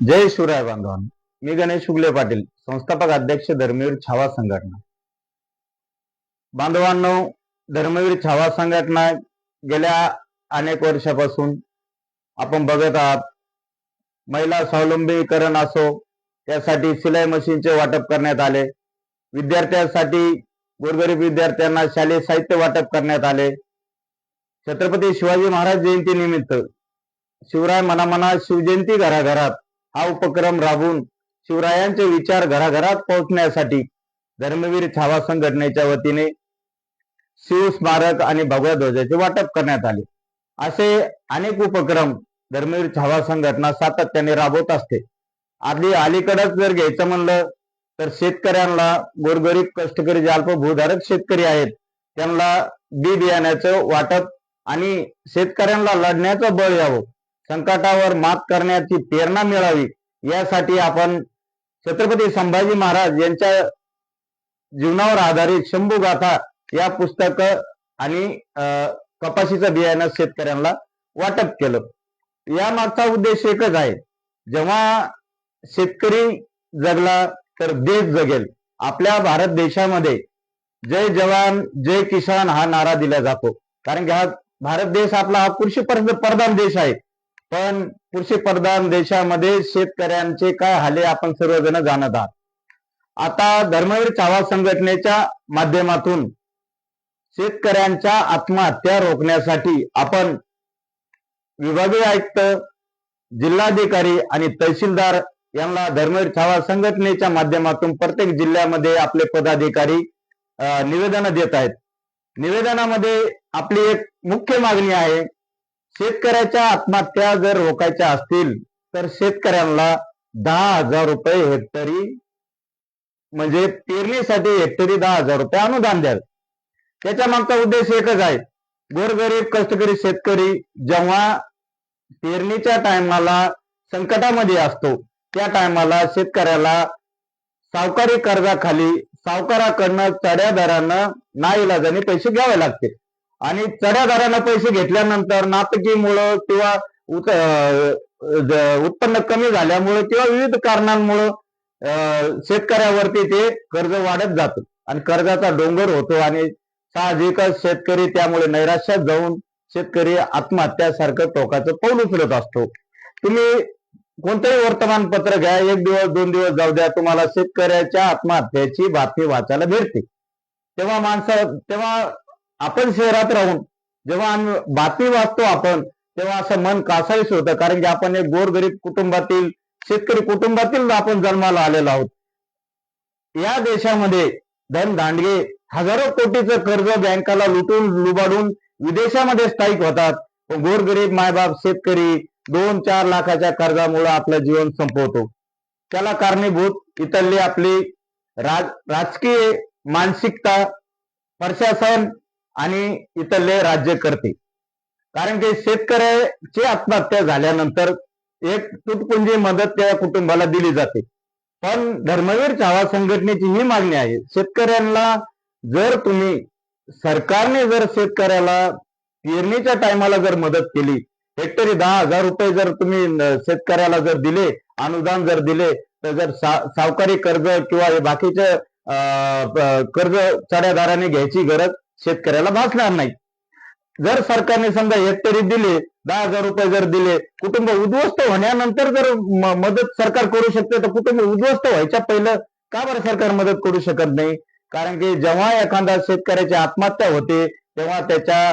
जय शिवराय बांधवांनो. मी गणेश शुक्ले पाटील, संस्थापक अध्यक्ष धर्मवीर छावा संघटना. बांधवांनो, धर्मवीर छावा संघटना गेल्या अनेक वर्षापासून आपण बघत आहात. महिला स्वावलंबीकरण असो, त्यासाठी सिलाई मशीनचे वाटप करण्यात आले. विद्यार्थ्यांसाठी गोरगरीब विद्यार्थ्यांना शालेय साहित्य वाटप करण्यात आले. छत्रपती शिवाजी महाराज जयंती निमित्त शिवराय मना शिवजयंती घराघरात हा उपक्रम राबवून शिवरायांचे विचार घराघरात पोहोचण्यासाठी धर्मवीर छावा संघटनेच्या वतीने शिव स्मारक आणि भगवा ध्वजाचे वाटप करण्यात आले. असे अनेक उपक्रम धर्मवीर छावा संघटना सातत्याने राबवत असते. अलीकडच जर घ्यायचं म्हणलं तर शेतकऱ्यांना, गोरगरीब कष्टकरी जे अल्पभूधारक शेतकरी आहेत त्यांना बी बियाण्याचं वाटप आणि शेतकऱ्यांना लढण्याचं बळ यावं, संकटावर मात करण्याची प्रेरणा मिळावी, यासाठी आपण छत्रपती संभाजी महाराज यांच्या जीवनावर आधारित शंभू गाथा या पुस्तक आणि कपाशीचं बियाणं शेतकऱ्यांना वाटप केलं. या मागचा उद्देश एकच आहे, जेव्हा शेतकरी जगला तर देश जगेल. आपल्या भारत देशामध्ये जय जवान जय किसान हा नारा दिला जातो, कारण की हा भारत देश आपला हा कृषी प्रधान देश आहे. पण कृषी प्रधान देशामध्ये शेतकऱ्यांचे काय हाले आपण सर्वजण जाणत आहात. आता धर्मवीर छावा संघटनेच्या माध्यमातून शेतकऱ्यांच्या आत्महत्या रोखण्यासाठी आपण विभागीय आयुक्त, जिल्हाधिकारी आणि तहसीलदार यांना धर्मवीर छावा संघटनेच्या माध्यमातून प्रत्येक जिल्ह्यामध्ये आपले पदाधिकारी निवेदन देत आहेत. निवेदनामध्ये आपली एक मुख्य मागणी आहे, शेतकऱ्याच्या आत्महत्या जर रोखायच्या असतील तर शेतकऱ्यांना 10,000 रुपये हेक्टरी, म्हणजे पेरणीसाठी हेक्टरी 10,000 रुपये अनुदान द्यावे. त्याच्या मागचा उद्देश एकच आहे, गोरगरीब कष्टकरी शेतकरी जेव्हा पेरणीच्या टायमाला संकटामध्ये असतो त्या टायमाला शेतकऱ्याला सावकारी कर्जाखाली सावकाराकडनं चढ्या दरानं नाईलाजाने पैसे घ्यावे लागते. आणि चढ्या दरानं पैसे घेतल्यानंतर नापिकीमुळं किंवा उत्पन्न कमी झाल्यामुळे किंवा विविध कारणांमुळे शेतकऱ्यावरती ते कर्ज वाढत जातं आणि कर्जाचा डोंगर होतो आणि साहजिकच शेतकरी त्यामुळे नैराश्यात जाऊन शेतकरी आत्महत्यासारखं टोकाचं पाऊल उचलत असतो. तुम्ही कोणतंही वर्तमानपत्र घ्या, एक दिवस 2 दिवस जाऊ द्या, तुम्हाला शेतकऱ्याच्या आत्महत्येची बातमी वाचायला भेटते. तेव्हा आपण शहरात राहून जेव्हा बातमी वाचतो आपण, तेव्हा असं मन कासावीस होतं, कारण की आपण एक गोरगरीब कुटुंबातील, शेतकरी कुटुंबातील आपण जन्माला आलेलो आहोत. या देशामध्ये धनदांडगे हजारो कोटीचं कर्ज बँकाला लुटून लुबाडून विदेशामध्ये स्थायिक होतात. गोरगरीब मायबाप शेतकरी 2-4 लाखाच्या कर्जामुळे आपलं जीवन संपवतो. त्याला कारणीभूत इथली आपली राजकीय मानसिकता, प्रशासन आणि इथले राज्यकर्ते. कारण की शेतकऱ्याची आत्महत्या झाल्यानंतर एक तुटपुंजी मदत त्या कुटुंबाला दिली जाते. पण धर्मवीर छावा संघटनेची ही मागणी आहे, शेतकऱ्यांना जर तुम्ही, सरकारने जर शेतकऱ्याला पेरणीच्या टायमाला जर मदत केली, हेक्टरी 10,000 रुपये जर तुम्ही शेतकऱ्याला जर दिले, अनुदान जर दिले, तर जर सावकारी कर्ज किंवा बाकीचे कर्ज चढ्या दराने घ्यायची गरज शेतकऱ्याला भासणार नाही. जर सरकारने समजा हेक्टरी दिले, 10,000 रुपये जर दिले, कुटुंब उद्ध्वस्त होण्यानंतर जर मदत सरकार करू शकते, तर कुटुंब उद्ध्वस्त व्हायच्या पहिलं का बरं सरकार मदत करू शकत नाही? कारण की जेव्हा एखादा शेतकऱ्याची आत्महत्या होते तेव्हा त्याच्या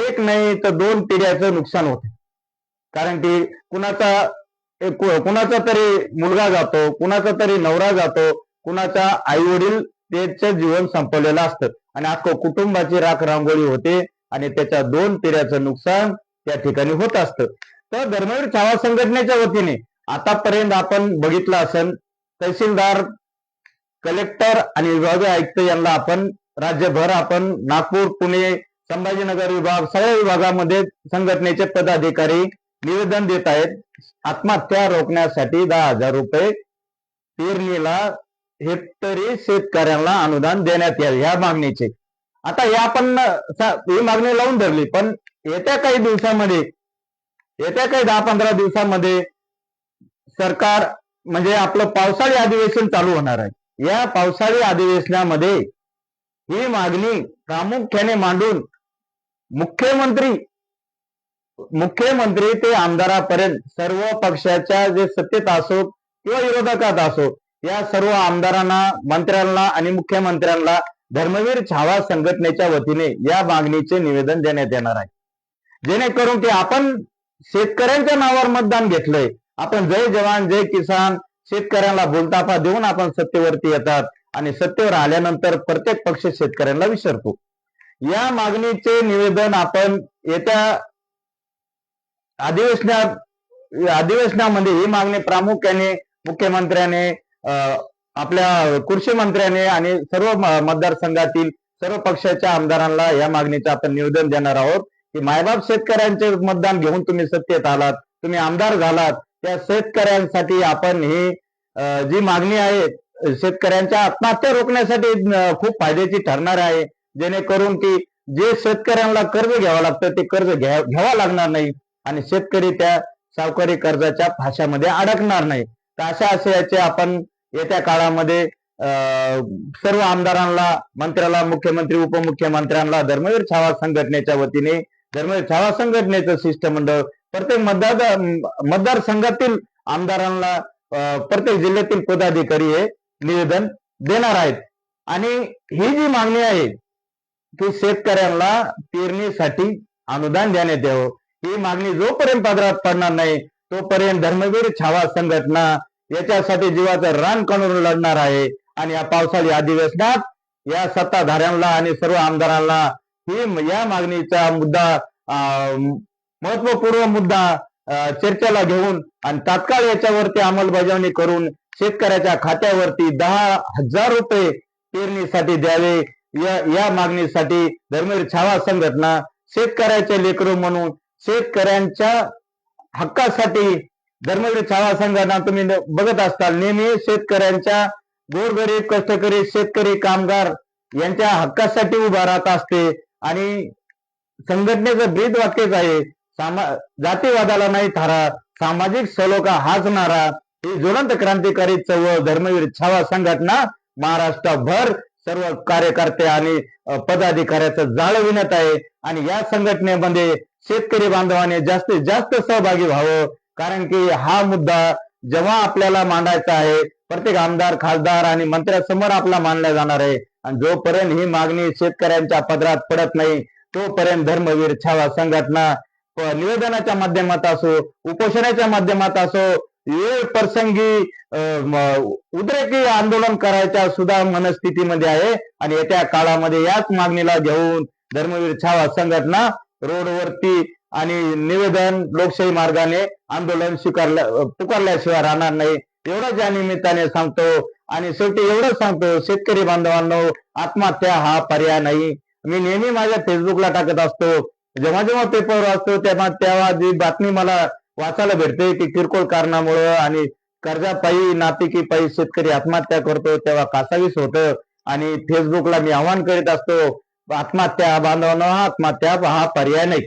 एक नाही तर 2 पिढ्याचं नुकसान होते. कारण की कुणाचा तरी मुलगा जातो, कुणाचा तरी नवरा जातो, कुणाचा आई वडील त्याचं जीवन संपवलेलं असतं आणि अख्खं कुटुंबाची राख रांगोळी होते आणि त्याच्या 2 पिढ्याचं नुकसान त्या ठिकाणी होत असतं. तर धर्मवीर छावा संघटनेच्या वतीने आतापर्यंत आपण बघितलं असेल, तहसीलदार, कलेक्टर आणि विभागीय आयुक्त यांना आपण राज्यभर, आपण नागपूर, पुणे, संभाजीनगर विभाग, सगळ्या विभागामध्ये संघटनेचे पदाधिकारी निवेदन देत आहेत. आत्महत्या रोखण्यासाठी 10,000 रुपये पेरणीला हेक्टरी शेतकऱ्यांना अनुदान देण्यात यावे, ह्या मागणीचे. आता हे आपण ही मागणी लावून धरली, पण येत्या काही 10-15 दिवसामध्ये सरकार म्हणजे आपलं पावसाळी अधिवेशन चालू होणार आहे। या पावसाळी अधिवेशनामध्ये ही मागणी प्रामुख्याने मांडून मुख्यमंत्री ते आमदारापर्यंत सर्व पक्षाच्या जे सत्तेत असो किंवा विरोधकात असो या सर्व आमदारांना, मंत्र्यांना आणि मुख्यमंत्र्यांना धर्मवीर छावा संघटनेच्या वतीने या मागणीचे निवेदन देण्यात येणार आहे, जेणेकरून की आपण शेतकऱ्यांच्या नावावर मतदान घेतलंय, आपण जय जवान जय किसान शेतकऱ्यांना बोलताफा देऊन आपण सत्तेवरती येतात आणि सत्तेवर आल्यानंतर प्रत्येक पक्ष शेतकऱ्यांना विसरतो। या मागणीचे निवेदन आपण येत्या अधिवेशनामध्ये ही मागणी प्रामुख्याने मुख्यमंत्र्याने, आपल्या कृषी मंत्र्याने आणि सर्व मतदारसंघातील सर्व पक्षाच्या आमदारांना या मागणीचं आपण निवेदन देणार आहोत की मायबाप शेतकऱ्यांचे मतदान घेऊन तुम्ही सत्तेत आलात, तुम्ही आमदार झालात, त्या शेतकऱ्यांसाठी आपण ही जी मागणी आहे शेतकऱ्यांच्या आत्महत्या रोखण्यासाठी खूप फायद्याची ठरणार आहे, जेणेकरून की जे शेतकऱ्यांना कर्ज घ्यावं लागतं ते कर्ज घ्यावं लागणार नाही आणि शेतकरी त्या सावकारी कर्जाच्या फाशामध्ये अडकणार नाही। तर अशा आशयाचे आपण येत्या काळामध्ये सर्व आमदारांना, मंत्र्याला, मुख्यमंत्री, उपमुख्यमंत्र्यांना धर्मवीर छावा संघटनेच्या वतीने धर्मवीर छावा संघटनेचं शिष्टमंडळ प्रत्येक मतदारसंघातील आमदारांना, प्रत्येक जिल्ह्यातील पदाधिकारी हे निवेदन देणार आहेत। आणि ही जी मागणी आहे की शेतकऱ्यांना पेरणीसाठी अनुदान देण्यात यावं, ही मागणी जोपर्यंत पदरात पडणार नाही तोपर्यंत धर्मवीर छावा संघटना याच्यासाठी जीवाचं रान काढून लढणार आहे। आणि या पावसाळी अधिवेशनात या सत्ताधाऱ्यांना आणि सर्व आमदारांना या मागणीचा मुद्दा, महत्वपूर्ण मुद्दा चर्चेला घेऊन आणि तात्काळ याच्यावरती अंमलबजावणी करून शेतकऱ्याच्या खात्यावरती 10,000 रुपये पेरणीसाठी द्यावे, या मागणीसाठी धर्मवीर छावा संघटना शेतकऱ्याचे लेकरू म्हणून शेतकऱ्यांच्या हक्कासाठी धर्मवीर छावा संघटना तुम्ही बघत असताल नेहमी शेतकऱ्यांच्या, गोरगरीब, कष्टकरी, शेतकरी, कामगार यांच्या हक्कासाठी उभा राहत असते। आणि संघटनेचं ब्रीद वाक्यच आहे, जातीवादाला नाही थारा, सामाजिक सलोखा हाच नारा। ही ज्वलंत क्रांतिकारी चळवळ धर्मवीर छावा संघटना महाराष्ट्रभर सर्व कार्यकर्ते आणि पदाधिकाऱ्याचं जाळं विणत आहे आणि या संघटनेमध्ये शेतकरी बांधवाने जास्तीत जास्त सहभागी व्हावं, कारण की हा मुद्दा जेव्हा आपल्याला मांडायचा आहे प्रत्येक आमदार, खासदार आणि मंत्र्यासमोर आपला मांडला जाणार आहे आणि जोपर्यंत ही मागणी शेतकऱ्यांच्या पदरात पडत नाही तोपर्यंत धर्मवीर छावा संघटना निवेदनाच्या माध्यमात असो, उपोषणाच्या माध्यमात असो, वेळ प्रसंगी उद्रेकी आंदोलन करायच्या सुद्धा मनस्थितीमध्ये आहे। आणि येत्या काळामध्ये याच मागणीला घेऊन धर्मवीर छावा संघटना रोडवरती आणि निवेदन, लोकशाही मार्गाने आंदोलन पुकारल्याशिवाय राहणार नाही, एवढंच या निमित्ताने सांगतो। आणि शेवटी एवढंच सांगतो, शेतकरी बांधवांनो, आत्महत्या हा पर्याय नाही। मी नेहमी माझ्या फेसबुकला टाकत असतो, जेव्हा जेव्हा पेपर वाचतो तेव्हा जी बातमी मला वाचायला भेटते की किरकोळ कारणामुळं आणि कर्जापायी, नापिकी पायी शेतकरी आत्महत्या करतो, तेव्हा कासावीस होतं। आणि फेसबुकला मी आवाहन करीत असतो, आत्महत्या बांधवांनो, आत्महत्या हा पर्याय नाही,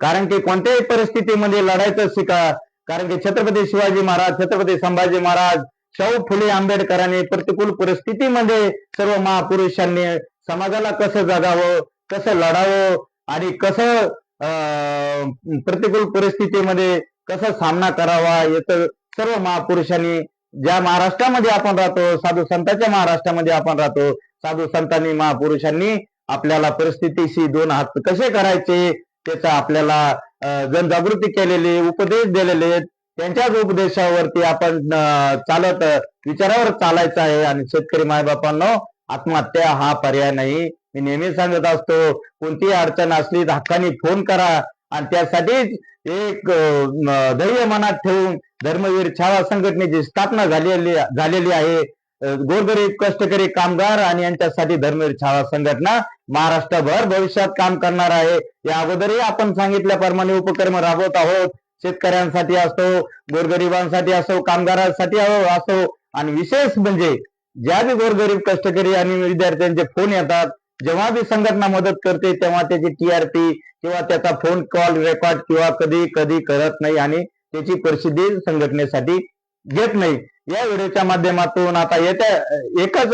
कारण की कोणत्याही परिस्थितीमध्ये लढायचं शिका। कारण की छत्रपती शिवाजी महाराज, छत्रपती संभाजी महाराज, शाहू फुले आंबेडकरांनी प्रतिकूल परिस्थितीमध्ये सर्व महापुरुषांनी समाजाला कसं जगावं, कसं लढावं आणि कसं प्रतिकूल परिस्थितीमध्ये कसा सामना करावा याचं सर्व महापुरुषांनी, ज्या महाराष्ट्रामध्ये आपण राहतो, साधू संतांच्या महाराष्ट्रामध्ये आपण राहतो, साधू संतांनी, महापुरुषांनी आपल्याला परिस्थितीशी दोन हात कसे करायचे त्याचा आपल्याला जनजागृती केलेली, उपदेश दिलेले, त्यांच्याच उपदेशावरती आपण चालत विचारावर चालायचं आहे। आणि शेतकरी मायबापांनो, आत्महत्या हा पर्याय नाही। मी नेहमी सांगत असतो, कोणतीही अडचण असली तर हक्काने फोन करा आणि त्यासाठी एक धैर्य मनात ठेवून धर्मवीर छावा संघटनेची स्थापना झालेली आहे। गोरगरीब, कष्टकरी, कामगार आणि यांच्यासाठी धर्मवीर छावा संघटना महाराष्ट्रभर भविष्यात काम करणार आहे। या अगोदरही आपण सांगितल्याप्रमाणे उपक्रम राबवत आहोत, शेतकऱ्यांसाठी असो, गोरगरिबांसाठी असो, कामगारांसाठी असो, आणि विशेष म्हणजे ज्या बी गोरगरीब, कष्टकरी आणि विद्यार्थ्यांचे फोन येतात, जेव्हा बी संघटना मदत करते तेव्हा त्याची TRP किंवा त्याचा फोन कॉल रेकॉर्ड किंवा कधी करत नाही आणि त्याची प्रसिद्धी संघटनेसाठी घेत नाही. या व्हिडिओच्या माध्यमातून आता येत्या एकच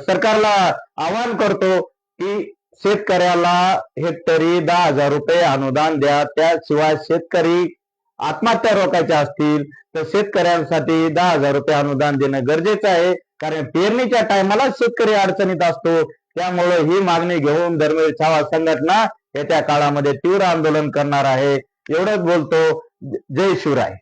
सरकारला आवाहन करतो की शेतकऱ्याला हेक्टरी 10,000 रुपये अनुदान द्या. त्याशिवाय शेतकरी आत्महत्या रोखायच्या असतील तर शेतकऱ्यांसाठी 10,000 रुपये अनुदान देणं गरजेचं आहे. कारण पेरणीच्या टायमाला शेतकरी अडचणीत असतो. त्यामुळे ही मागणी घेऊन धर्मवीर छावा संघटना येत्या काळामध्ये तीव्र आंदोलन करणार आहे. एवढंच बोलतो. जय शिवराय.